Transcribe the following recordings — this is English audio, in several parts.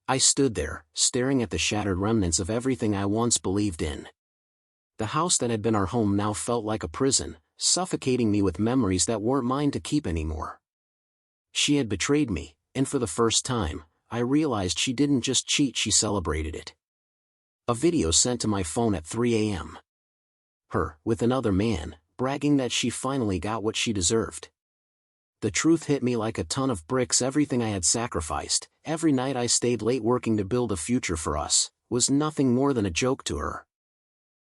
I stood there, staring at the shattered remnants of everything I once believed in. The house that had been our home now felt like a prison, suffocating me with memories that weren't mine to keep anymore. She had betrayed me, and for the first time, I realized she didn't just cheat, she celebrated it. A video sent to my phone at 3 a.m. Her, with another man, bragging that she finally got what she deserved. The truth hit me like a ton of bricks. Everything I had sacrificed, every night I stayed late working to build a future for us, was nothing more than a joke to her.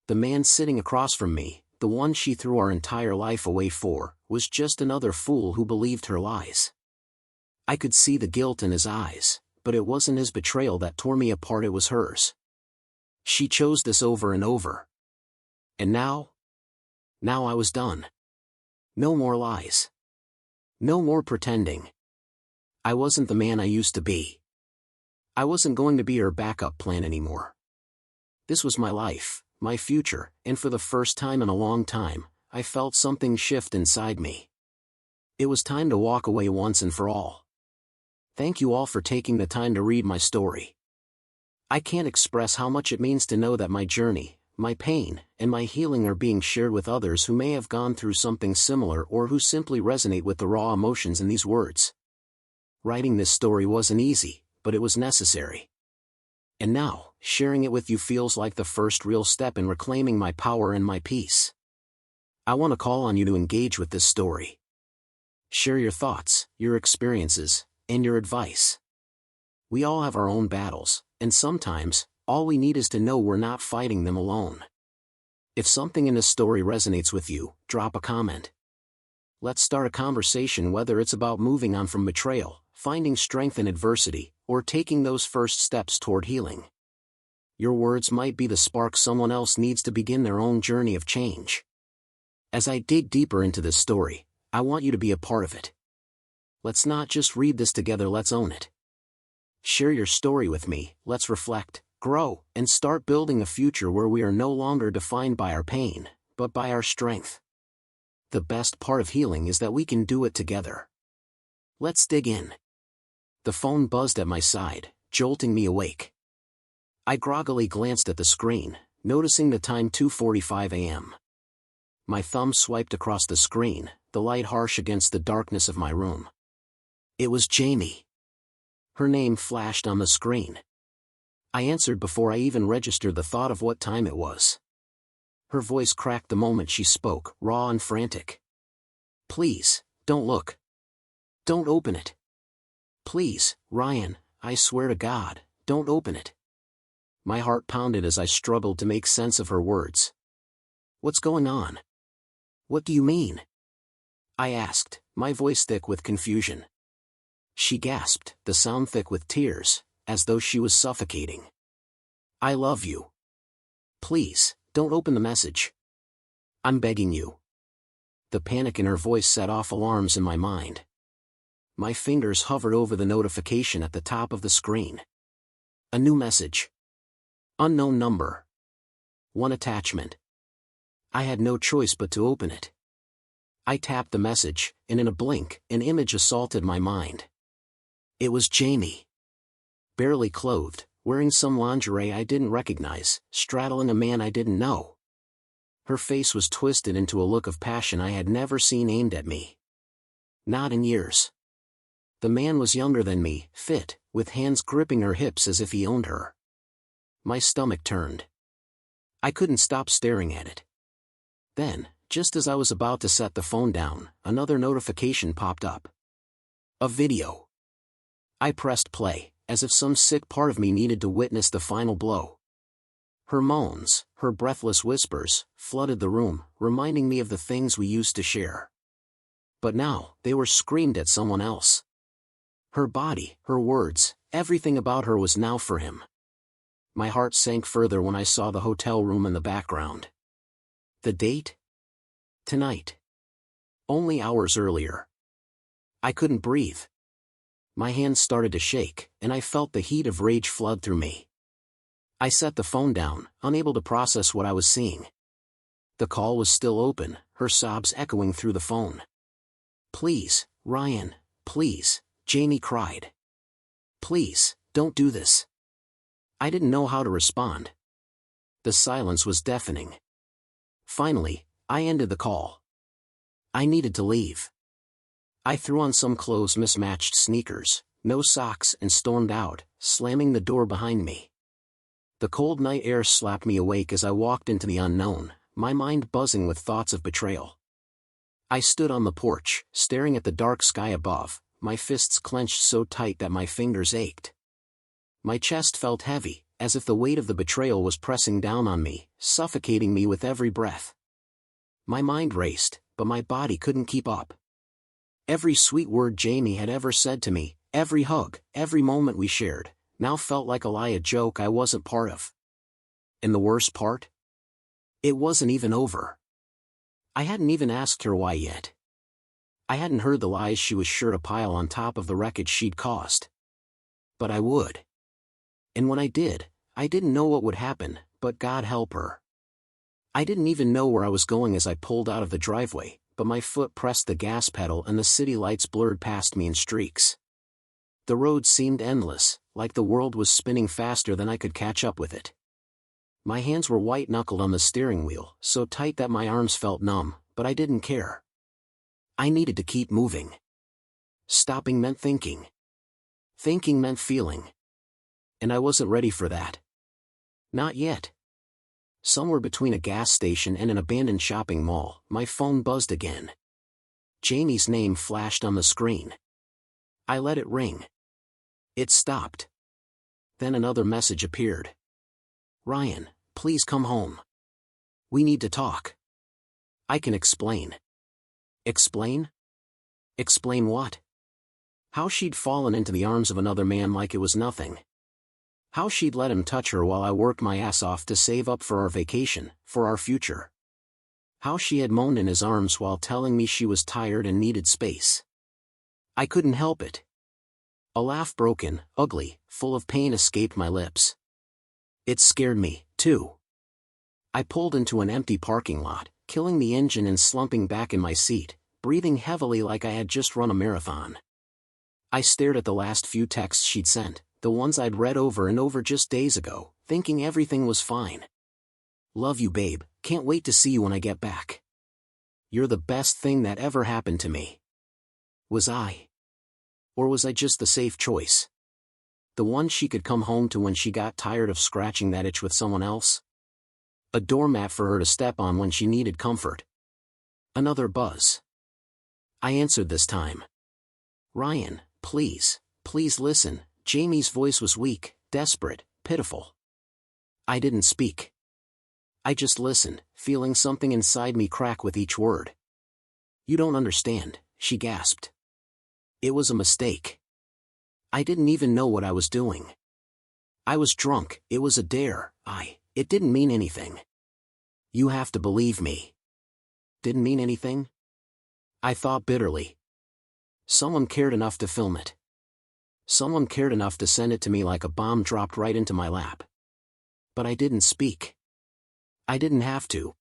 The man sitting across from me, the one she threw our entire life away for, was just another fool who believed her lies. I could see the guilt in his eyes, but it wasn't his betrayal that tore me apart, it was hers. She chose this over and over. And now I was done. No more lies. No more pretending. I wasn't the man I used to be. I wasn't going to be her backup plan anymore. This was my life, my future, and for the first time in a long time, I felt something shift inside me. It was time to walk away once and for all. Thank you all for taking the time to read my story. I can't express how much it means to know that my journey, my pain, and my healing are being shared with others who may have gone through something similar or who simply resonate with the raw emotions in these words. Writing this story wasn't easy, but it was necessary. And now, sharing it with you feels like the first real step in reclaiming my power and my peace. I want to call on you to engage with this story. Share your thoughts, your experiences, and your advice. We all have our own battles, and sometimes, all we need is to know we're not fighting them alone. If something in this story resonates with you, drop a comment. Let's start a conversation, whether it's about moving on from betrayal, finding strength in adversity, or taking those first steps toward healing. Your words might be the spark someone else needs to begin their own journey of change. As I dig deeper into this story, I want you to be a part of it. Let's not just read this together, let's own it. Share your story with me, let's reflect, grow, and start building a future where we are no longer defined by our pain, but by our strength. The best part of healing is that we can do it together. Let's dig in. The phone buzzed at my side, jolting me awake. I groggily glanced at the screen, noticing the time, 2:45 a.m. My thumb swiped across the screen, the light harsh against the darkness of my room. It was Jamie. Her name flashed on the screen. I answered before I even registered the thought of what time it was. Her voice cracked the moment she spoke, raw and frantic. "Please, don't look. Don't open it. Please, Ryan, I swear to God, don't open it." My heart pounded as I struggled to make sense of her words. "What's going on? What do you mean?" I asked, my voice thick with confusion. She gasped, the sound thick with tears, as though she was suffocating. "I love you. Please, don't open the message. I'm begging you." The panic in her voice set off alarms in my mind. My fingers hovered over the notification at the top of the screen. A new message. Unknown number. One attachment. I had no choice but to open it. I tapped the message, and in a blink, an image assaulted my mind. It was Jamie. Barely clothed, wearing some lingerie I didn't recognize, straddling a man I didn't know. Her face was twisted into a look of passion I had never seen aimed at me. Not in years. The man was younger than me, fit, with hands gripping her hips as if he owned her. My stomach turned. I couldn't stop staring at it. Then, just as I was about to set the phone down, another notification popped up. A video. I pressed play, as if some sick part of me needed to witness the final blow. Her moans, her breathless whispers, flooded the room, reminding me of the things we used to share. But now, they were screamed at someone else. Her body, her words, everything about her was now for him. My heart sank further when I saw the hotel room in the background. The date? Tonight. Only hours earlier. I couldn't breathe. My hands started to shake, and I felt the heat of rage flood through me. I set the phone down, unable to process what I was seeing. The call was still open, her sobs echoing through the phone. "Please, Ryan, please," Jamie cried. "Please, Don't do this. I didn't know how to respond. The silence was deafening. Finally, I ended the call. I needed to leave. I threw on some clothes, mismatched sneakers, no socks, and stormed out, slamming the door behind me. The cold night air slapped me awake as I walked into the unknown, my mind buzzing with thoughts of betrayal. I stood on the porch, staring at the dark sky above, my fists clenched so tight that my fingers ached. My chest felt heavy, as if the weight of the betrayal was pressing down on me, suffocating me with every breath. My mind raced, but my body couldn't keep up. Every sweet word Jamie had ever said to me, every hug, every moment we shared, now felt like a lie, a joke I wasn't part of. And the worst part? It wasn't even over. I hadn't even asked her why yet. I hadn't heard the lies she was sure to pile on top of the wreckage she'd caused. But I would. And when I did, I didn't know what would happen, but God help her. I didn't even know where I was going as I pulled out of the driveway, but my foot pressed the gas pedal and the city lights blurred past me in streaks. The road seemed endless, like the world was spinning faster than I could catch up with it. My hands were white-knuckled on the steering wheel, so tight that my arms felt numb, but I didn't care. I needed to keep moving. Stopping meant thinking. Thinking meant feeling. And I wasn't ready for that. Not yet. Somewhere between a gas station and an abandoned shopping mall, my phone buzzed again. Jamie's name flashed on the screen. I let it ring. It stopped. Then another message appeared. Ryan, please come home. We need to talk. I can explain. Explain? Explain what? How she'd fallen into the arms of another man like it was nothing. How she'd let him touch her while I worked my ass off to save up for our vacation, for our future. How she had moaned in his arms while telling me she was tired and needed space. I couldn't help it. A laugh, broken, ugly, full of pain, escaped my lips. It scared me, too. I pulled into an empty parking lot, killing the engine and slumping back in my seat, breathing heavily like I had just run a marathon. I stared at the last few texts she'd sent, the ones I'd read over and over just days ago, thinking everything was fine. Love you, babe, can't wait to see you when I get back. You're the best thing that ever happened to me. Was I? Or was I just the safe choice? The one she could come home to when she got tired of scratching that itch with someone else? A doormat for her to step on when she needed comfort. Another buzz. I answered this time. Ryan, please, please listen. Jamie's voice was weak, desperate, pitiful. I didn't speak. I just listened, feeling something inside me crack with each word. You don't understand, she gasped. It was a mistake. I didn't even know what I was doing. I was drunk, it was a dare, it didn't mean anything. You have to believe me. Didn't mean anything? I thought bitterly. Someone cared enough to film it. Someone cared enough to send it to me like a bomb dropped right into my lap. But I didn't speak. I didn't have to.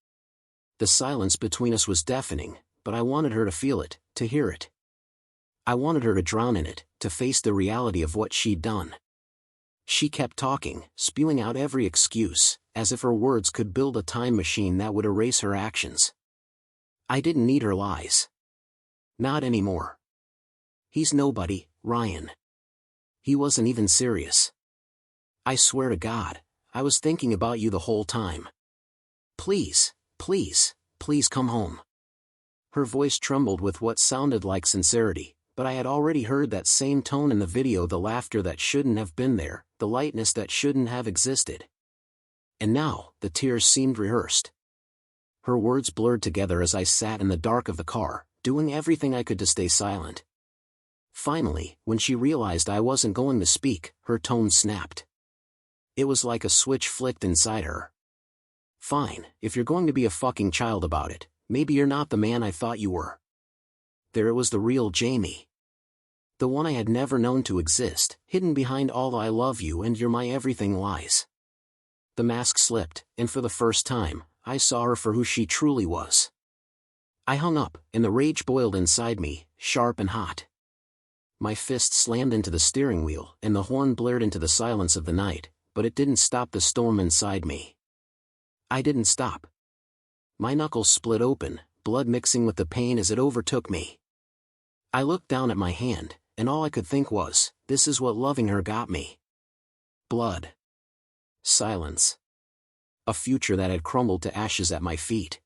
The silence between us was deafening, but I wanted her to feel it, to hear it. I wanted her to drown in it, to face the reality of what she'd done. She kept talking, spewing out every excuse, as if her words could build a time machine that would erase her actions. I didn't need her lies. Not anymore. He's nobody, Ryan. He wasn't even serious. I swear to God, I was thinking about you the whole time. Please, please, please come home. Her voice trembled with what sounded like sincerity, but I had already heard that same tone in the video, the laughter that shouldn't have been there, the lightness that shouldn't have existed. And now, the tears seemed rehearsed. Her words blurred together as I sat in the dark of the car, doing everything I could to stay silent. Finally, when she realized I wasn't going to speak, her tone snapped. It was like a switch flicked inside her. Fine, if you're going to be a fucking child about it, maybe you're not the man I thought you were. There it was, the real Jamie. The one I had never known to exist, hidden behind all the I love you and you're my everything lies. The mask slipped, and for the first time, I saw her for who she truly was. I hung up, and the rage boiled inside me, sharp and hot. My fist slammed into the steering wheel and the horn blared into the silence of the night, but it didn't stop the storm inside me. I didn't stop. My knuckles split open, blood mixing with the pain as it overtook me. I looked down at my hand, and all I could think was, this is what loving her got me. Blood. Silence. A future that had crumbled to ashes at my feet.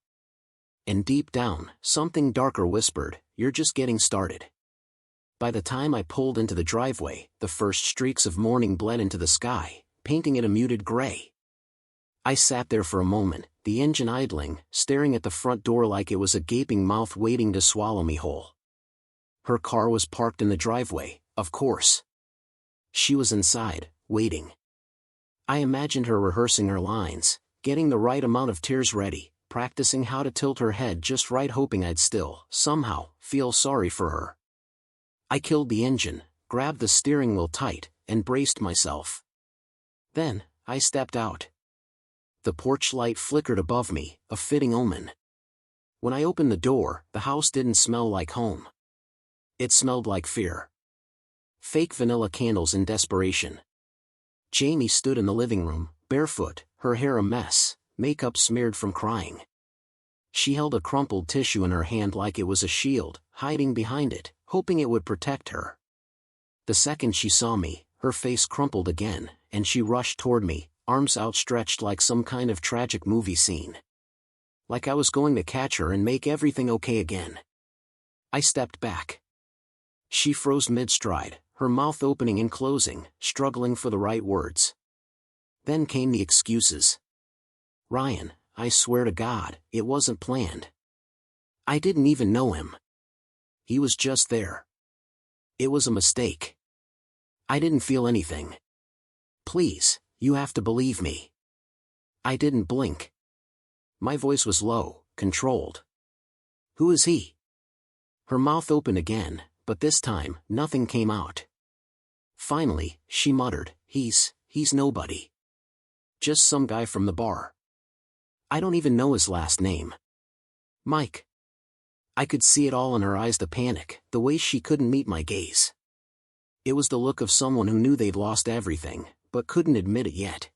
And deep down, something darker whispered, you're just getting started. By the time I pulled into the driveway, the first streaks of morning bled into the sky, painting it a muted gray. I sat there for a moment, the engine idling, staring at the front door like it was a gaping mouth waiting to swallow me whole. Her car was parked in the driveway, of course. She was inside, waiting. I imagined her rehearsing her lines, getting the right amount of tears ready, practicing how to tilt her head just right, hoping I'd still, somehow, feel sorry for her. I killed the engine, grabbed the steering wheel tight, and braced myself. Then, I stepped out. The porch light flickered above me, a fitting omen. When I opened the door, the house didn't smell like home. It smelled like fear. Fake vanilla candles in desperation. Jamie stood in the living room, barefoot, her hair a mess, makeup smeared from crying. She held a crumpled tissue in her hand like it was a shield, hiding behind it, hoping it would protect her. The second she saw me, her face crumpled again, and she rushed toward me, arms outstretched like some kind of tragic movie scene. Like I was going to catch her and make everything okay again. I stepped back. She froze mid-stride, her mouth opening and closing, struggling for the right words. Then came the excuses. Ryan, I swear to God, it wasn't planned. I didn't even know him. He was just there. It was a mistake. I didn't feel anything. Please, you have to believe me. I didn't blink. My voice was low, controlled. Who is he? Her mouth opened again, but this time, nothing came out. Finally, she muttered, he's nobody. Just some guy from the bar. I don't even know his last name. Mike. I could see it all in her eyes, the panic, the way she couldn't meet my gaze. It was the look of someone who knew they'd lost everything, but couldn't admit it yet.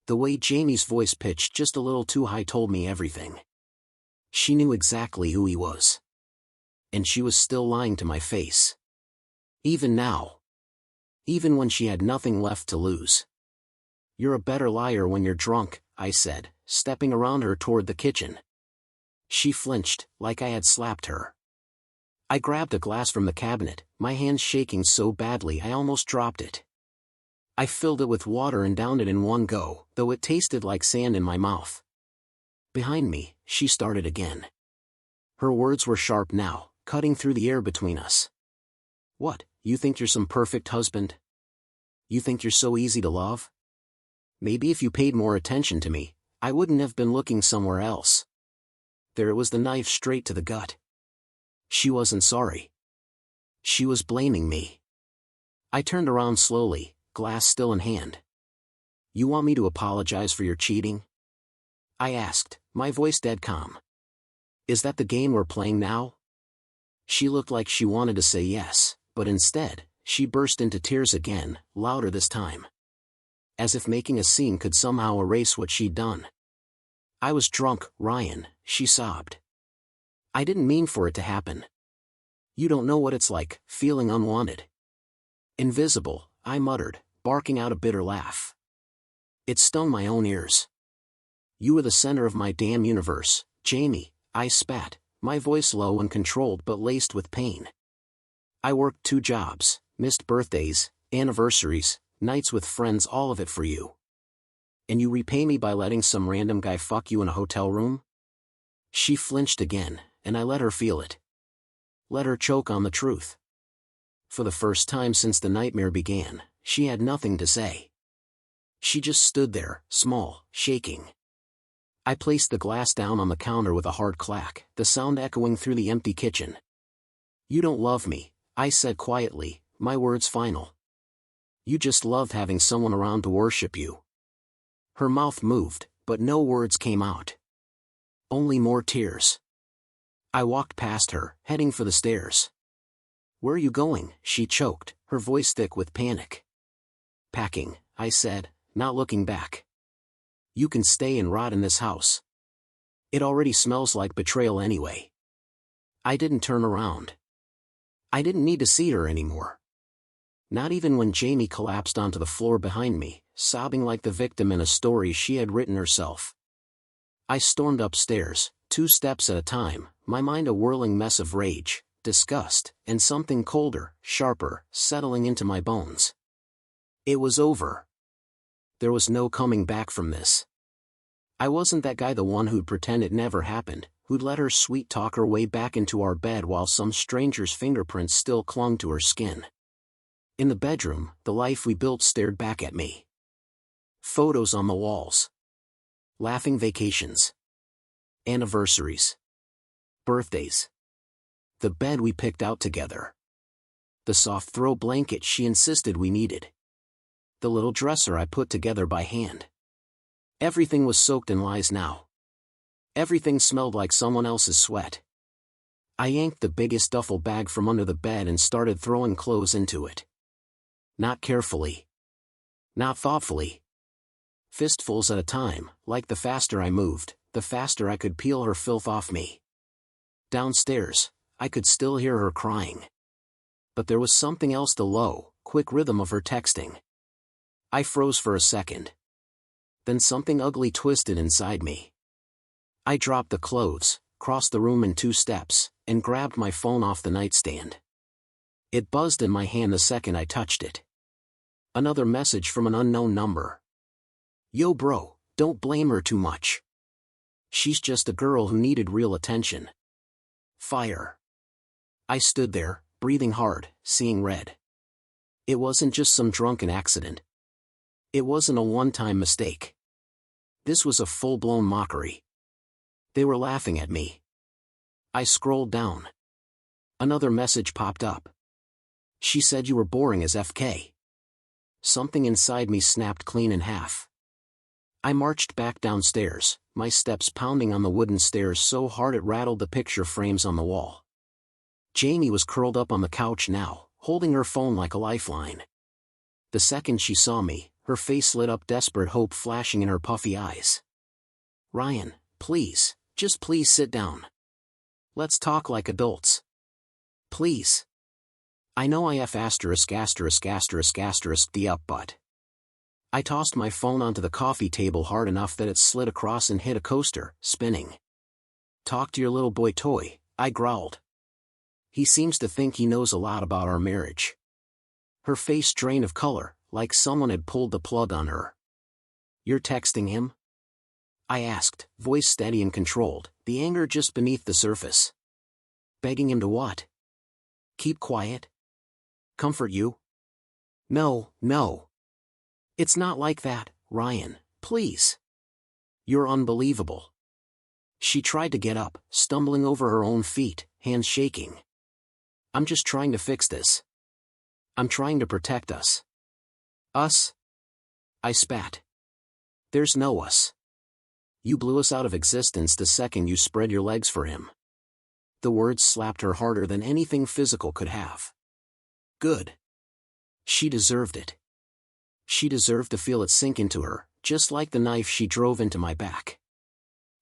The way Jamie's voice pitched just a little too high told me everything. She knew exactly who he was. And she was still lying to my face. Even now. Even when she had nothing left to lose. You're a better liar when you're drunk, I said, stepping around her toward the kitchen. She flinched, like I had slapped her. I grabbed a glass from the cabinet, my hands shaking so badly I almost dropped it. I filled it with water and downed it in one go, though it tasted like sand in my mouth. Behind me, she started again. Her words were sharp now, cutting through the air between us. What, you think you're some perfect husband? You think you're so easy to love? Maybe if you paid more attention to me, I wouldn't have been looking somewhere else. There it was, the knife straight to the gut. She wasn't sorry. She was blaming me. I turned around slowly, glass still in hand. You want me to apologize for your cheating? I asked, my voice dead calm. Is that the game we're playing now? She looked like she wanted to say yes, but instead, she burst into tears again, louder this time. As if making a scene could somehow erase what she'd done. I was drunk, Ryan, she sobbed. I didn't mean for it to happen. You don't know what it's like, feeling unwanted. Invisible, I muttered, barking out a bitter laugh. It stung my own ears. You were the center of my damn universe, Jamie, I spat, my voice low and controlled but laced with pain. I worked 2 jobs, missed birthdays, anniversaries, nights with friends, all of it for you. And you repay me by letting some random guy fuck you in a hotel room? She flinched again, and I let her feel it. Let her choke on the truth. For the first time since the nightmare began, she had nothing to say. She just stood there, small, shaking. I placed the glass down on the counter with a hard clack, the sound echoing through the empty kitchen. You don't love me, I said quietly, my words final. You just love having someone around to worship you. Her mouth moved, but no words came out. Only more tears. I walked past her, heading for the stairs. "Where are you going?" she choked, her voice thick with panic. "Packing," I said, not looking back. "You can stay and rot in this house. It already smells like betrayal anyway." I didn't turn around. I didn't need to see her anymore. Not even when Jamie collapsed onto the floor behind me, sobbing like the victim in a story she had written herself. I stormed upstairs, 2 steps at a time, my mind a whirling mess of rage, disgust, and something colder, sharper, settling into my bones. It was over. There was no coming back from this. I wasn't that guy, the one who'd pretend it never happened, who'd let her sweet-talk her way back into our bed while some stranger's fingerprints still clung to her skin. In the bedroom, the life we built stared back at me. Photos on the walls. Laughing vacations. Anniversaries. Birthdays. The bed we picked out together. The soft throw blanket she insisted we needed. The little dresser I put together by hand. Everything was soaked in lies now. Everything smelled like someone else's sweat. I yanked the biggest duffel bag from under the bed and started throwing clothes into it. Not carefully. Not thoughtfully. Fistfuls at a time, like the faster I moved, the faster I could peel her filth off me. Downstairs, I could still hear her crying. But there was something else, the low, quick rhythm of her texting. I froze for a second. Then something ugly twisted inside me. I dropped the clothes, crossed the room in 2 steps, and grabbed my phone off the nightstand. It buzzed in my hand the second I touched it. Another message from an unknown number. "Yo bro, don't blame her too much. She's just a girl who needed real attention." Fire. I stood there, breathing hard, seeing red. It wasn't just some drunken accident. It wasn't a one-time mistake. This was a full-blown mockery. They were laughing at me. I scrolled down. Another message popped up. "She said you were boring as FK." Something inside me snapped clean in half. I marched back downstairs, my steps pounding on the wooden stairs so hard it rattled the picture frames on the wall. Jamie was curled up on the couch now, holding her phone like a lifeline. The second she saw me, her face lit up, desperate hope flashing in her puffy eyes. "Ryan, please, just please sit down. Let's talk like adults. Please. I know I F asterisk asterisk asterisk asterisk the up but." I tossed my phone onto the coffee table hard enough that it slid across and hit a coaster, spinning. "Talk to your little boy toy," I growled. "He seems to think he knows a lot about our marriage." Her face drained of color, like someone had pulled the plug on her. "You're texting him?" I asked, voice steady and controlled, the anger just beneath the surface. "Begging him to what? Keep quiet? Comfort you?" No. It's not like that, Ryan, please. You're unbelievable." She tried to get up, stumbling over her own feet, hands shaking. "I'm just trying to fix this. I'm trying to protect us." "Us?" I spat. "There's no us. You blew us out of existence the second you spread your legs for him." The words slapped her harder than anything physical could have. Good. She deserved it. She deserved to feel it sink into her, just like the knife she drove into my back.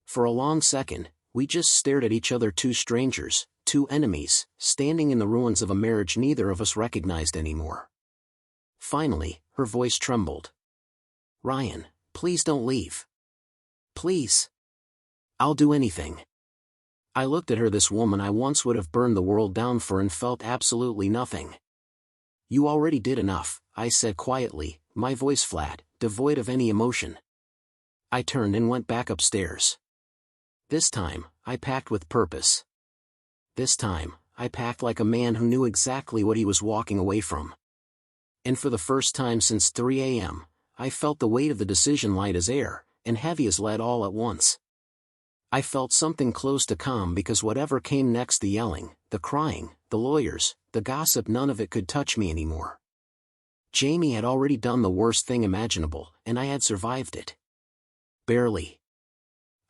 For a long second, we just stared at each other, 2 strangers, 2 enemies, standing in the ruins of a marriage neither of us recognized anymore. Finally, her voice trembled. "Ryan, please don't leave. Please. I'll do anything." I looked at her, this woman I once would have burned the world down for, and felt absolutely nothing. "You already did enough," I said quietly, my voice flat, devoid of any emotion. I turned and went back upstairs. This time, I packed with purpose. This time, I packed like a man who knew exactly what he was walking away from. And for the first time since 3 a.m., I felt the weight of the decision light as air, and heavy as lead all at once. I felt something close to calm, because whatever came next, the yelling, the crying, the lawyers, the gossip, none of it could touch me anymore. Jamie had already done the worst thing imaginable, and I had survived it. Barely.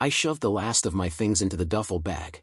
I shoved the last of my things into the duffel bag,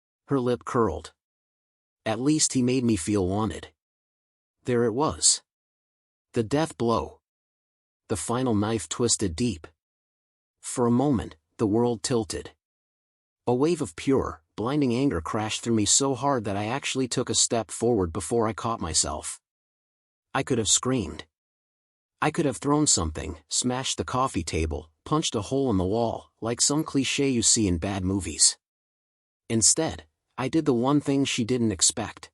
Her lip curled. At least he made me feel wanted. There it was. The death blow. The final knife twisted deep. For a moment, the world tilted. A wave of pure, blinding anger crashed through me so hard that I actually took a step forward before I caught myself. I could have screamed. I could have thrown something, smashed the coffee table, punched a hole in the wall, like some cliché you see in bad movies. Instead, I did the one thing she didn't expect.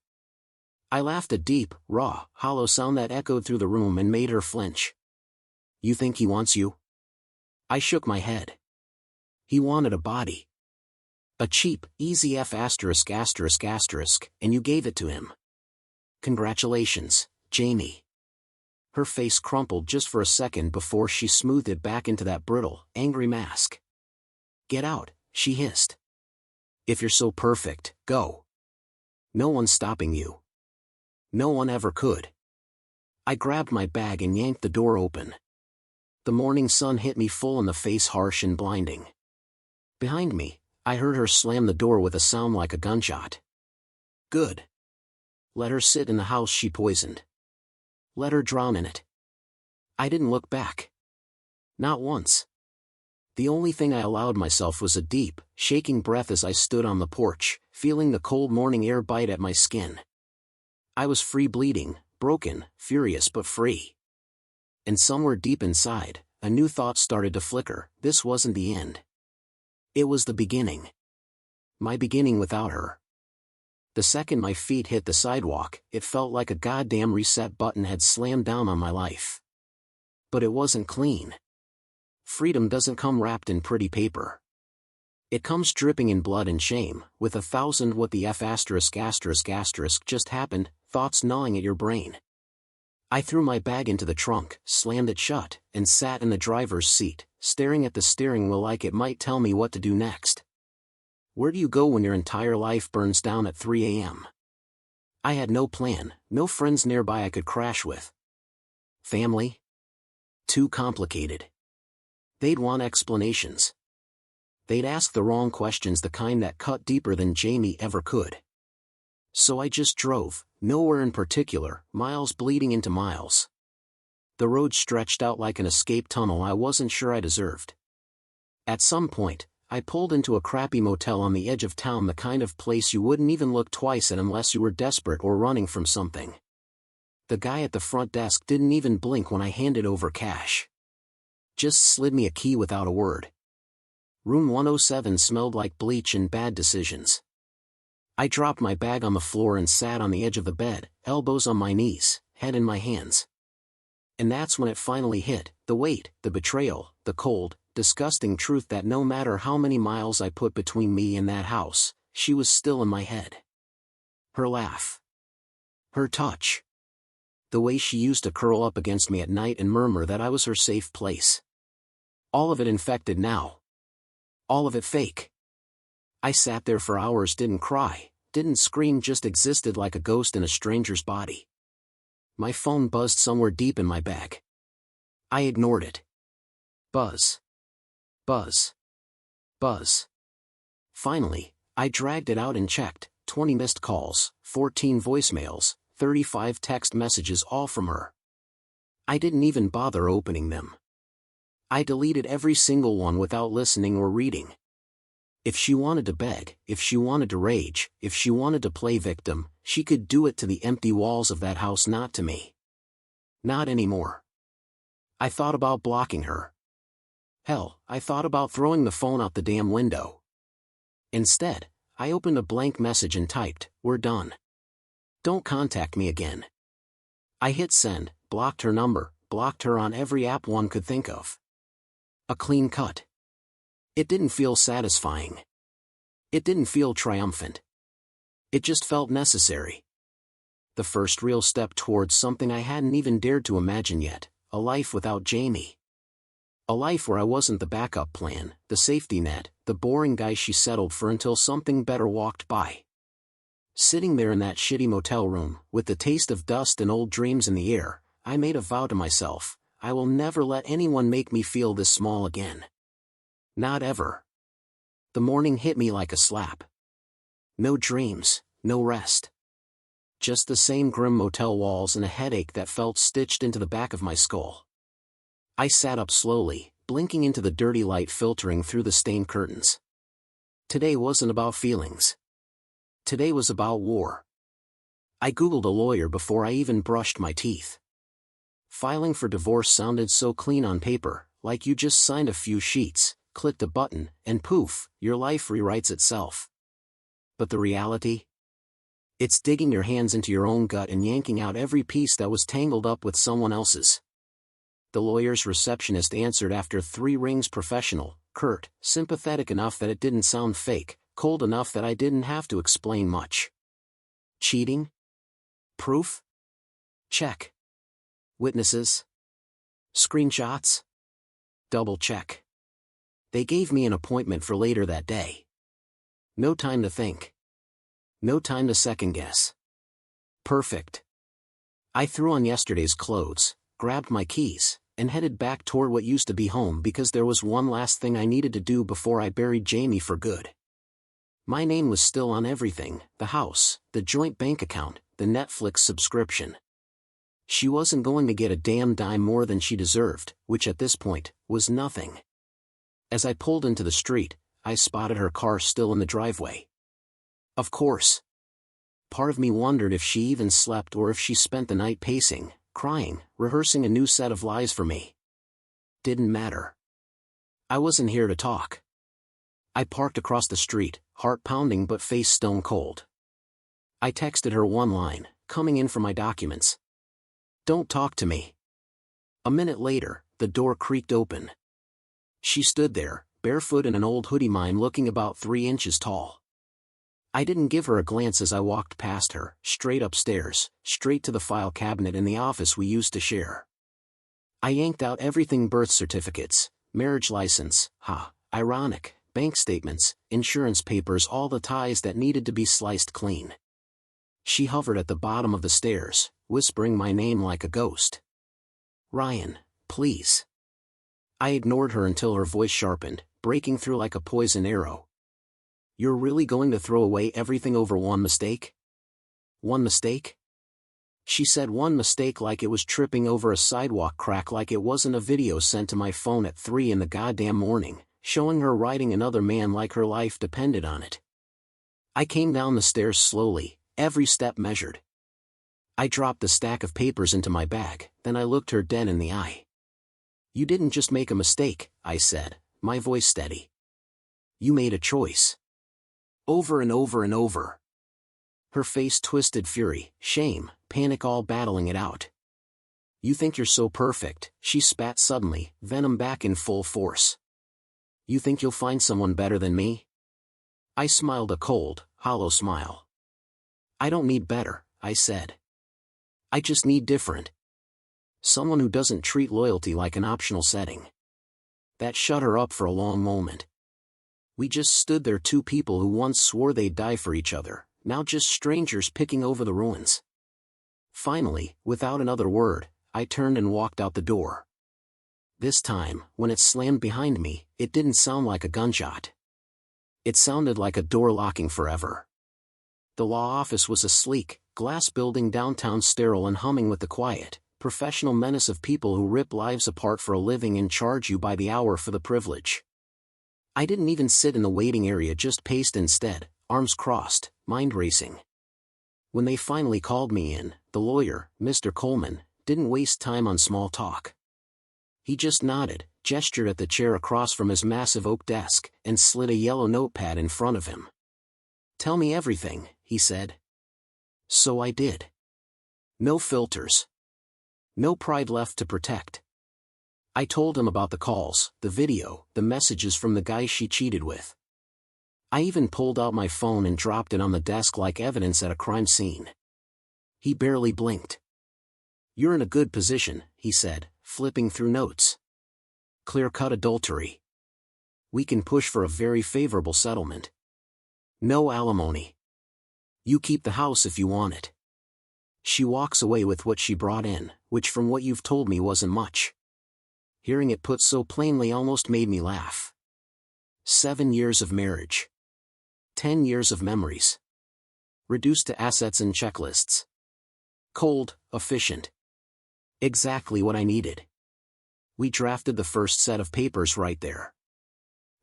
I laughed, a deep, raw, hollow sound that echoed through the room and made her flinch. You think he wants you? I shook my head. He wanted a body. A cheap, easy F******, and you gave it to him. Congratulations, Jamie. Her face crumpled just for a second before she smoothed it back into that brittle, angry mask. Get out, she hissed. If you're so perfect, go. No one's stopping you. No one ever could. I grabbed my bag and yanked the door open. The morning sun hit me full in the face, harsh and blinding. Behind me, I heard her slam the door with a sound like a gunshot. Good. Let her sit in the house she poisoned. Let her drown in it. I didn't look back. Not once. The only thing I allowed myself was a deep, shaking breath as I stood on the porch, feeling the cold morning air bite at my skin. I was free, bleeding, broken, furious but free. And somewhere deep inside, a new thought started to flicker. This wasn't the end. It was the beginning. My beginning without her. The second my feet hit the sidewalk, it felt like a goddamn reset button had slammed down on my life. But it wasn't clean. Freedom doesn't come wrapped in pretty paper. It comes dripping in blood and shame, with 1,000 what the F*** just happened, thoughts gnawing at your brain. I threw my bag into the trunk, slammed it shut, and sat in the driver's seat, staring at the steering wheel like it might tell me what to do next. Where do you go when your entire life burns down at 3 a.m.? I had no plan, no friends nearby I could crash with. Family? Too complicated. They'd want explanations. They'd ask the wrong questions, the kind that cut deeper than Jamie ever could. So I just drove, nowhere in particular, miles bleeding into miles. The road stretched out like an escape tunnel I wasn't sure I deserved. At some point, I pulled into a crappy motel on the edge of town, the kind of place you wouldn't even look twice at unless you were desperate or running from something. The guy at the front desk didn't even blink when I handed over cash. Just slid me a key without a word. Room 107 smelled like bleach and bad decisions. I dropped my bag on the floor and sat on the edge of the bed, elbows on my knees, head in my hands. And that's when it finally hit, the weight, the betrayal, the cold, disgusting truth that no matter how many miles I put between me and that house, she was still in my head. Her laugh. Her touch. The way she used to curl up against me at night and murmur that I was her safe place. All of it infected now. All of it fake. I sat there for hours, didn't cry, didn't scream, just existed like a ghost in a stranger's body. My phone buzzed somewhere deep in my bag. I ignored it. Buzz. Buzz. Buzz. Finally, I dragged it out and checked. 20 missed calls, 14 voicemails, 35 text messages, all from her. I didn't even bother opening them. I deleted every single one without listening or reading. If she wanted to beg, if she wanted to rage, if she wanted to play victim, she could do it to the empty walls of that house, not to me. Not anymore. I thought about blocking her. Hell, I thought about throwing the phone out the damn window. Instead, I opened a blank message and typed, "We're done. Don't contact me again." I hit send, blocked her number, blocked her on every app one could think of. A clean cut. It didn't feel satisfying. It didn't feel triumphant. It just felt necessary. The first real step towards something I hadn't even dared to imagine yet, a life without Jamie. A life where I wasn't the backup plan, the safety net, the boring guy she settled for until something better walked by. Sitting there in that shitty motel room, with the taste of dust and old dreams in the air, I made a vow to myself: I will never let anyone make me feel this small again. Not ever. The morning hit me like a slap. No dreams, no rest. Just the same grim motel walls and a headache that felt stitched into the back of my skull. I sat up slowly, blinking into the dirty light filtering through the stained curtains. Today wasn't about feelings. Today was about war. I Googled a lawyer before I even brushed my teeth. Filing for divorce sounded so clean on paper, like you just signed a few sheets, clicked a button, and poof, your life rewrites itself. But the reality? It's digging your hands into your own gut and yanking out every piece that was tangled up with someone else's. The lawyer's receptionist answered after 3 rings, professional, curt, sympathetic enough that it didn't sound fake, cold enough that I didn't have to explain much. Cheating? Proof? Check. Witnesses? Screenshots? Double check. They gave me an appointment for later that day. No time to think. No time to second guess. Perfect. I threw on yesterday's clothes, grabbed my keys, and headed back toward what used to be home because there was one last thing I needed to do before I buried Jamie for good. My name was still on everything: the house, the joint bank account, the Netflix subscription. She wasn't going to get a damn dime more than she deserved, which at this point was nothing. As I pulled into the street, I spotted her car still in the driveway. Of course. Part of me wondered if she even slept or if she spent the night pacing, crying, rehearsing a new set of lies for me. Didn't matter. I wasn't here to talk. I parked across the street, heart pounding but face stone cold. I texted her one line, coming in for my documents. Don't talk to me. A minute later, the door creaked open. She stood there, barefoot in an old hoodie, mine looking about 3 inches tall. I didn't give her a glance as I walked past her, straight upstairs, straight to the file cabinet in the office we used to share. I yanked out everything: birth certificates, marriage license, ironic, bank statements, insurance papers, all the ties that needed to be sliced clean. She hovered at the bottom of the stairs, whispering my name like a ghost. Ryan, please. I ignored her until her voice sharpened, breaking through like a poison arrow. You're really going to throw away everything over one mistake? One mistake? She said one mistake like it was tripping over a sidewalk crack, like it wasn't a video sent to my phone at 3 in the goddamn morning, showing her riding another man like her life depended on it. I came down the stairs slowly, every step measured. I dropped the stack of papers into my bag, then I looked her dead in the eye. You didn't just make a mistake, I said, my voice steady. You made a choice. Over and over and over. Her face twisted fury, shame, panic all battling it out. You think you're so perfect, she spat suddenly, venom back in full force. You think you'll find someone better than me? I smiled a cold, hollow smile. I don't need better, I said. I just need different. Someone who doesn't treat loyalty like an optional setting. That shut her up for a long moment. We just stood there, two people who once swore they'd die for each other, now just strangers picking over the ruins. Finally, without another word, I turned and walked out the door. This time, when it slammed behind me, it didn't sound like a gunshot. It sounded like a door locking forever. The law office was a sleek, glass building downtown, sterile and humming with the quiet, professional menace of people who rip lives apart for a living and charge you by the hour for the privilege. I didn't even sit in the waiting area, just paced instead, arms crossed, mind racing. When they finally called me in, the lawyer, Mr. Coleman, didn't waste time on small talk. He just nodded, gestured at the chair across from his massive oak desk, and slid a yellow notepad in front of him. Tell me everything, he said. So I did. No filters. No pride left to protect. I told him about the calls, the video, the messages from the guy she cheated with. I even pulled out my phone and dropped it on the desk like evidence at a crime scene. He barely blinked. You're in a good position, he said, flipping through notes. Clear-cut adultery. We can push for a very favorable settlement. No alimony. You keep the house if you want it. She walks away with what she brought in, which from what you've told me wasn't much. Hearing it put so plainly almost made me laugh. 7 years of marriage. 10 years of memories. Reduced to assets and checklists. Cold, efficient. Exactly what I needed. We drafted the first set of papers right there.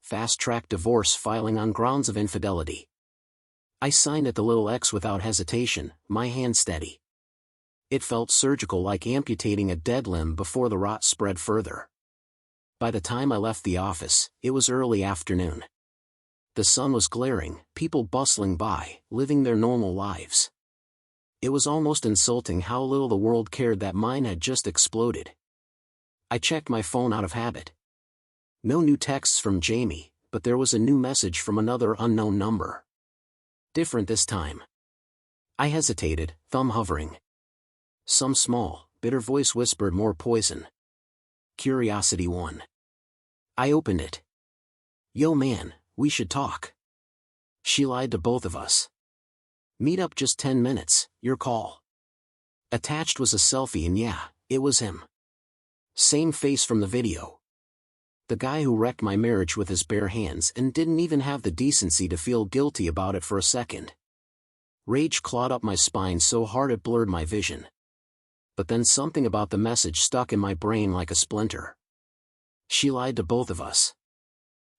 Fast-track divorce filing on grounds of infidelity. I signed at the little X without hesitation, my hand steady. It felt surgical, like amputating a dead limb before the rot spread further. By the time I left the office, it was early afternoon. The sun was glaring, people bustling by, living their normal lives. It was almost insulting how little the world cared that mine had just exploded. I checked my phone out of habit. No new texts from Jamie, but there was a new message from another unknown number. Different this time. I hesitated, thumb hovering. Some small, bitter voice whispered more poison. Curiosity won. I opened it. Yo man, we should talk. She lied to both of us. Meet up just 10 minutes, your call. Attached was a selfie, and yeah, it was him. Same face from the video. The guy who wrecked my marriage with his bare hands and didn't even have the decency to feel guilty about it for a second. Rage clawed up my spine so hard it blurred my vision. But then something about the message stuck in my brain like a splinter. She lied to both of us.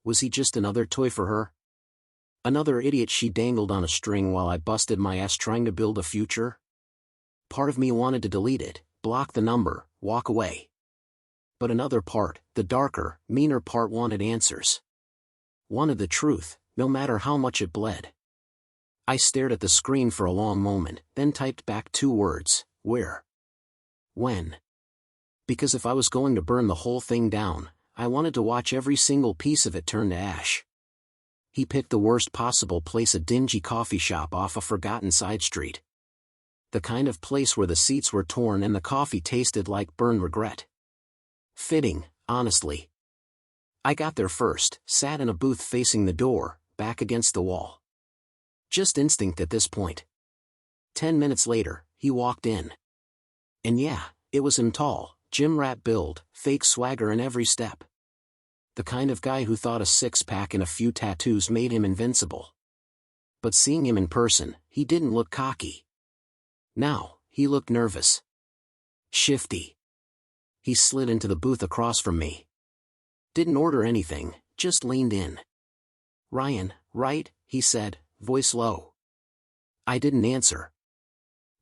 Was he just another toy for her? Another idiot she dangled on a string while I busted my ass trying to build a future? Part of me wanted to delete it, block the number, walk away. But another part, the darker, meaner part, wanted answers. Wanted the truth, no matter how much it bled. I stared at the screen for a long moment, then typed back 2 words, where? When? Because if I was going to burn the whole thing down, I wanted to watch every single piece of it turn to ash. He picked the worst possible place, a dingy coffee shop off a forgotten side street. The kind of place where the seats were torn and the coffee tasted like burned regret. Fitting, honestly. I got there first, sat in a booth facing the door, back against the wall. Just instinct at this point. 10 minutes later, he walked in. And yeah, it was him, tall, gym rat build, fake swagger in every step. The kind of guy who thought a 6-pack and a few tattoos made him invincible. But seeing him in person, he didn't look cocky. Now, he looked nervous. Shifty. He slid into the booth across from me. Didn't order anything, just leaned in. Ryan, right? He said, voice low. I didn't answer.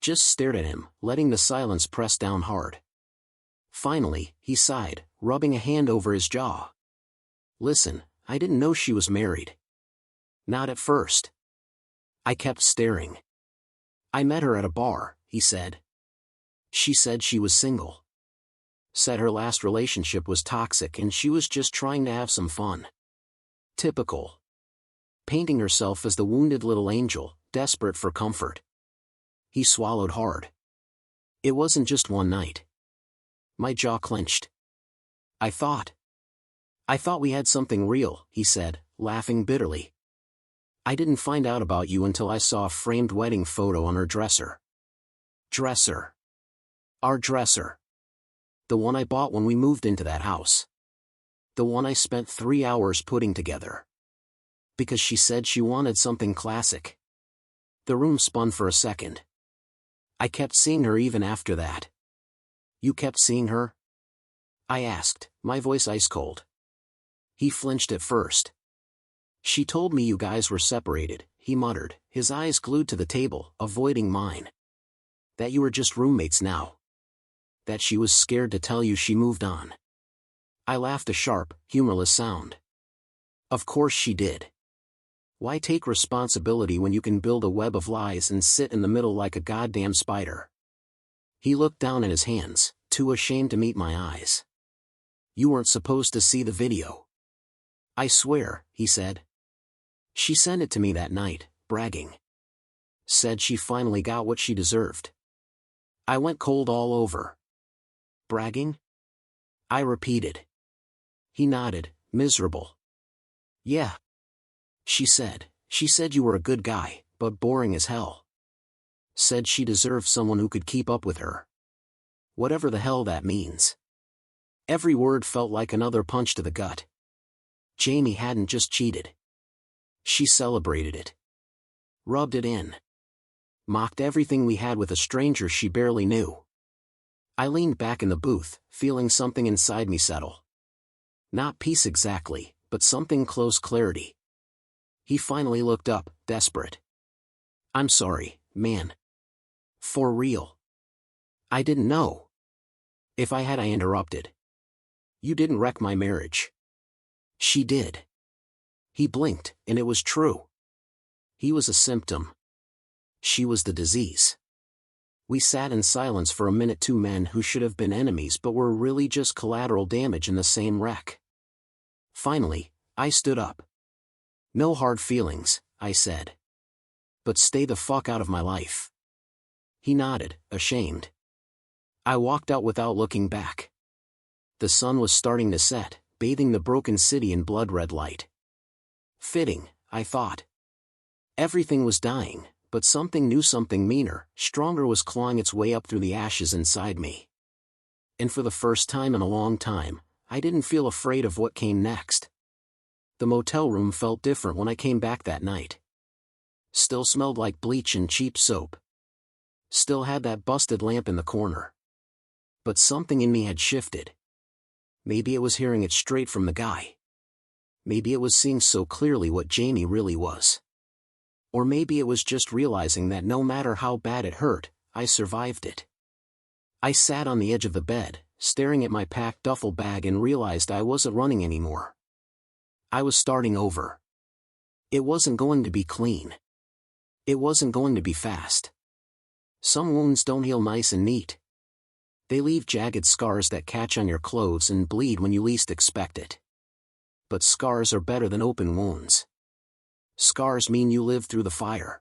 Just stared at him, letting the silence press down hard. Finally, he sighed, rubbing a hand over his jaw. Listen, I didn't know she was married. Not at first. I kept staring. I met her at a bar, he said. She said she was single. Said her last relationship was toxic and she was just trying to have some fun. Typical. Painting herself as the wounded little angel, desperate for comfort. He swallowed hard. It wasn't just one night. My jaw clenched. I thought we had something real, he said, laughing bitterly. I didn't find out about you until I saw a framed wedding photo on her dresser. Dresser. Our dresser. The one I bought when we moved into that house. The one I spent 3 hours putting together. Because she said she wanted something classic. The room spun for a second. I kept seeing her even after that. You kept seeing her? I asked, my voice ice cold. He flinched at first. She told me you guys were separated, he muttered, his eyes glued to the table, avoiding mine. That you were just roommates now. That she was scared to tell you she moved on. I laughed a sharp, humorless sound. Of course she did. Why take responsibility when you can build a web of lies and sit in the middle like a goddamn spider? He looked down at his hands, too ashamed to meet my eyes. You weren't supposed to see the video. I swear, he said. She sent it to me that night, bragging. Said she finally got what she deserved. I went cold all over. Bragging? I repeated. He nodded, miserable. Yeah. She said you were a good guy, but boring as hell. Said she deserved someone who could keep up with her. Whatever the hell that means. Every word felt like another punch to the gut. Jamie hadn't just cheated. She celebrated it. Rubbed it in. Mocked everything we had with a stranger she barely knew. I leaned back in the booth, feeling something inside me settle. Not peace exactly, but something close clarity. He finally looked up, desperate. I'm sorry, man. For real. I didn't know. If I had, I interrupted. You didn't wreck my marriage. She did. He blinked, and it was true. He was a symptom. She was the disease. We sat in silence for a minute, two men who should have been enemies but were really just collateral damage in the same wreck. Finally, I stood up. No hard feelings, I said. But stay the fuck out of my life. He nodded, ashamed. I walked out without looking back. The sun was starting to set, bathing the broken city in blood-red light. Fitting, I thought. Everything was dying, but something new, something meaner, stronger was clawing its way up through the ashes inside me. And for the first time in a long time, I didn't feel afraid of what came next. The motel room felt different when I came back that night. Still smelled like bleach and cheap soap. Still had that busted lamp in the corner. But something in me had shifted. Maybe it was hearing it straight from the guy. Maybe it was seeing so clearly what Jamie really was. Or maybe it was just realizing that no matter how bad it hurt, I survived it. I sat on the edge of the bed, staring at my packed duffel bag, and realized I wasn't running anymore. I was starting over. It wasn't going to be clean. It wasn't going to be fast. Some wounds don't heal nice and neat. They leave jagged scars that catch on your clothes and bleed when you least expect it. But scars are better than open wounds. Scars mean you lived through the fire.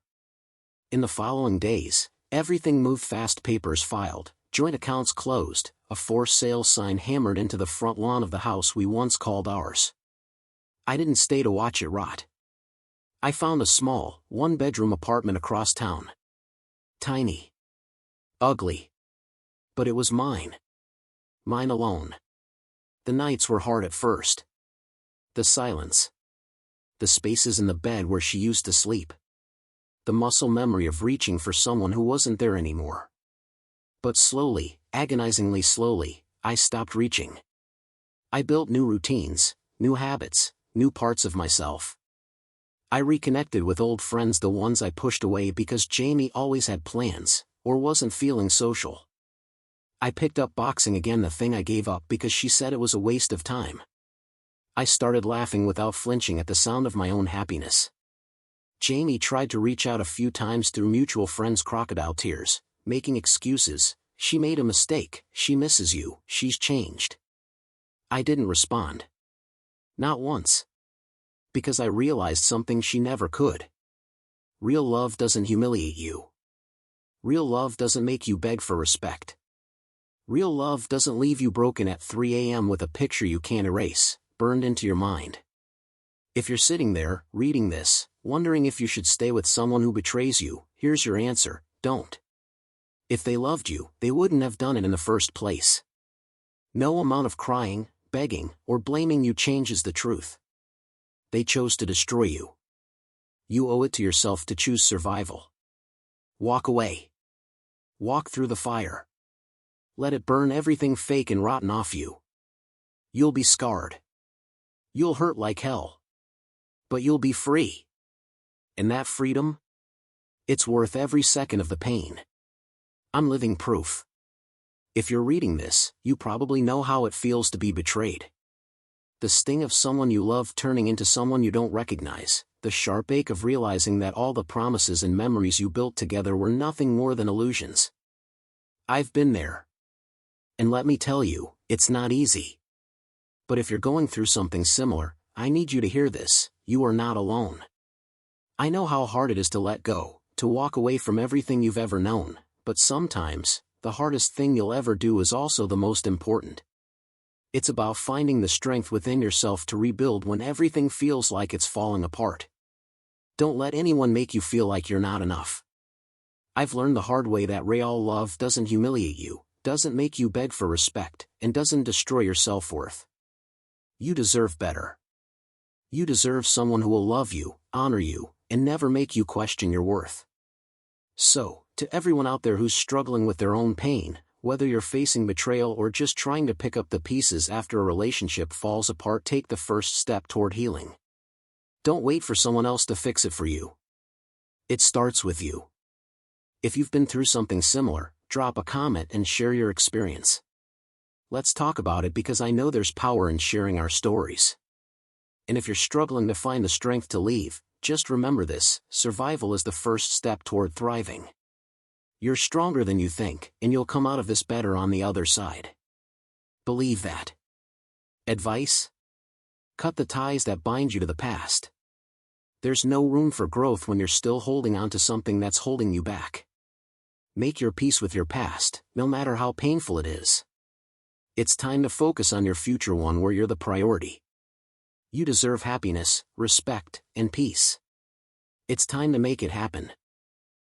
In the following days, everything moved fast. Papers filed, joint accounts closed, a for sale sign hammered into the front lawn of the house we once called ours. I didn't stay to watch it rot. I found a small, one-bedroom apartment across town. Tiny. Ugly. But it was mine. Mine alone. The nights were hard at first. The silence. The spaces in the bed where she used to sleep. The muscle memory of reaching for someone who wasn't there anymore. But slowly, agonizingly slowly, I stopped reaching. I built new routines, new habits, new parts of myself. I reconnected with old friends, the ones I pushed away because Jamie always had plans, or wasn't feeling social. I picked up boxing again, the thing I gave up because she said it was a waste of time. I started laughing without flinching at the sound of my own happiness. Jamie tried to reach out a few times through mutual friends' crocodile tears, making excuses. She made a mistake, she misses you, she's changed. I didn't respond. Not once. Because I realized something she never could. Real love doesn't humiliate you. Real love doesn't make you beg for respect. Real love doesn't leave you broken at 3 a.m. with a picture you can't erase, burned into your mind. If you're sitting there, reading this, wondering if you should stay with someone who betrays you, here's your answer: don't. If they loved you, they wouldn't have done it in the first place. No amount of crying, begging, or blaming you changes the truth. They chose to destroy you. You owe it to yourself to choose survival. Walk away. Walk through the fire. Let it burn everything fake and rotten off you. You'll be scarred. You'll hurt like hell. But you'll be free. And that freedom? It's worth every second of the pain. I'm living proof. If you're reading this, you probably know how it feels to be betrayed. The sting of someone you love turning into someone you don't recognize, the sharp ache of realizing that all the promises and memories you built together were nothing more than illusions. I've been there. And let me tell you, it's not easy. But if you're going through something similar, I need you to hear this: you are not alone. I know how hard it is to let go, to walk away from everything you've ever known, but sometimes, the hardest thing you'll ever do is also the most important. It's about finding the strength within yourself to rebuild when everything feels like it's falling apart. Don't let anyone make you feel like you're not enough. I've learned the hard way that real love doesn't humiliate you, doesn't make you beg for respect, and doesn't destroy your self-worth. You deserve better. You deserve someone who will love you, honor you, and never make you question your worth. So, to everyone out there who's struggling with their own pain, whether you're facing betrayal or just trying to pick up the pieces after a relationship falls apart, take the first step toward healing. Don't wait for someone else to fix it for you. It starts with you. If you've been through something similar, drop a comment and share your experience. Let's talk about it, because I know there's power in sharing our stories. And if you're struggling to find the strength to leave, just remember this: survival is the first step toward thriving. You're stronger than you think, and you'll come out of this better on the other side. Believe that. Advice? Cut the ties that bind you to the past. There's no room for growth when you're still holding on to something that's holding you back. Make your peace with your past, no matter how painful it is. It's time to focus on your future, one where you're the priority. You deserve happiness, respect, and peace. It's time to make it happen.